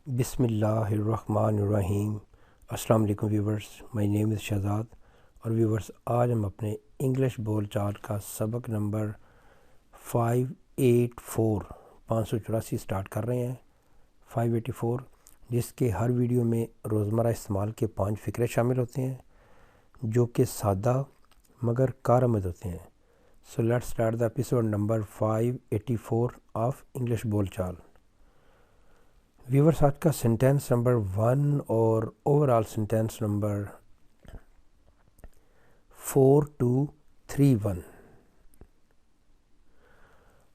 بسم اللہ الرحمن الرحیم۔ السلام علیکم ویورز، مائی نیم از شہزاد۔ اور ویورز، آج ہم اپنے انگلش بول چال کا سبق نمبر 584 سٹارٹ کر رہے ہیں۔ 584 جس کے ہر ویڈیو میں روزمرہ استعمال کے 5 فقرے شامل ہوتے ہیں جو کہ سادہ مگر کارآمد ہوتے ہیں۔ So let's start the episode number 584 of English بول چال۔ ویورس، آج کا سینٹینس نمبر 1 اور اوور آل سینٹینس نمبر 4231۔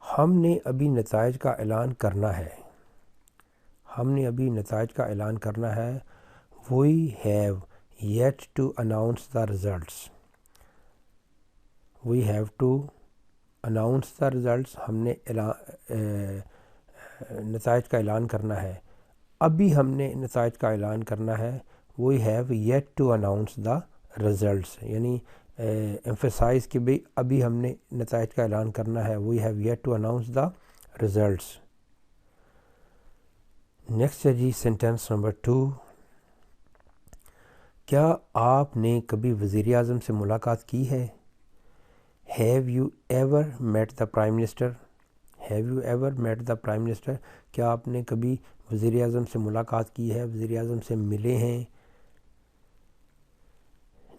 ہم نے ابھی نتائج کا اعلان کرنا ہے۔ We have yet to announce the results۔ We have to announce the results۔ ہم نے نتائج کا اعلان کرنا ہے۔ ابھی ہم نے نتائج کا اعلان کرنا ہے۔ We have yet to announce the results، یعنی emphasize کہ بھی ابھی ہم نے نتائج کا اعلان کرنا ہے۔ We have yet to announce the results۔ Next ہے جی سینٹینس نمبر 2۔ کیا آپ نے کبھی وزیر اعظم سے ملاقات کی ہے؟ Have you ever met the Prime Minister؟ Have you ever met the Prime Minister؟ کیا آپ نے کبھی وزیر اعظم سے ملاقات کی ہے، وزیر اعظم سے ملے ہیں؟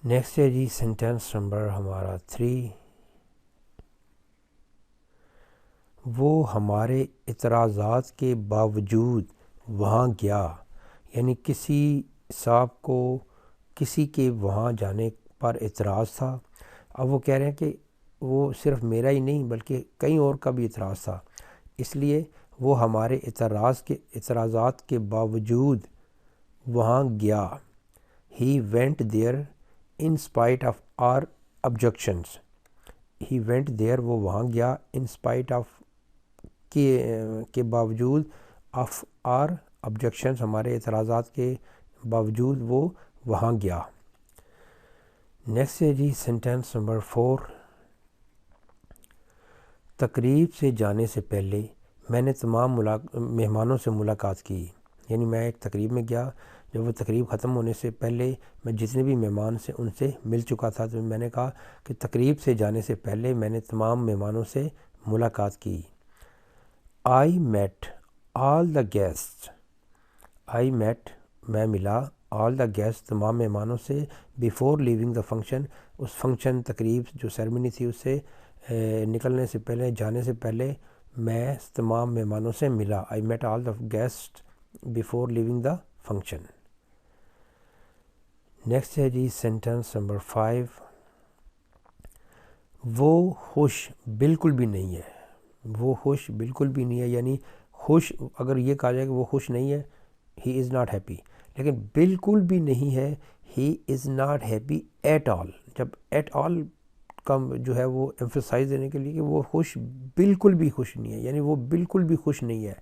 نیکسٹ ہے جی سینٹینس نمبر ہمارا 3۔ وہ ہمارے اعتراضات کے باوجود وہاں گیا، یعنی کسی صاحب کو کسی کے وہاں جانے پر اعتراض تھا۔ اب وہ کہہ رہے ہیں کہ وہ صرف میرا ہی نہیں بلکہ کئی اور کا بھی اعتراض تھا، اس لیے وہ ہمارے اعتراضات کے باوجود وہاں گیا۔ He went there in spite of our objections۔ He went there، وہ وہاں گیا، in spite of کے باوجود of our objections، ہمارے اعتراضات کے باوجود وہ وہاں گیا۔ نیکسٹ ہے جی سینٹینس نمبر 4۔ تقریب سے جانے سے پہلے میں نے تمام مہمانوں سے ملاقات کی، یعنی میں ایک تقریب میں گیا، جب وہ تقریب ختم ہونے سے پہلے میں جتنے بھی مہمان سے ان سے مل چکا تھا، تو میں نے کہا کہ تقریب سے جانے سے پہلے میں نے تمام مہمانوں سے ملاقات کی۔ I met all the guests۔ I met، میں ملا، all the guests، تمام مہمانوں سے، before leaving the function، اس فنکشن تقریب جو سیرمنی تھی اس سے نکلنے سے پہلے، جانے سے پہلے میں تمام مہمانوں سے ملا۔ I met all the guests before leaving the function۔ Next ہے جی سینٹینس نمبر 5۔ وہ خوش بالکل بھی نہیں ہے۔ وہ خوش بالکل بھی نہیں ہے، یعنی خوش اگر یہ کہا جائے کہ وہ خوش نہیں ہے، he is not happy، لیکن بالکل بھی نہیں ہے، he is not happy at all۔ جب at all کا جو ہے وہ emphasize دینے کے لیے کہ وہ خوش بالکل بھی خوش نہیں ہے، یعنی وہ بالکل بھی خوش نہیں ہے۔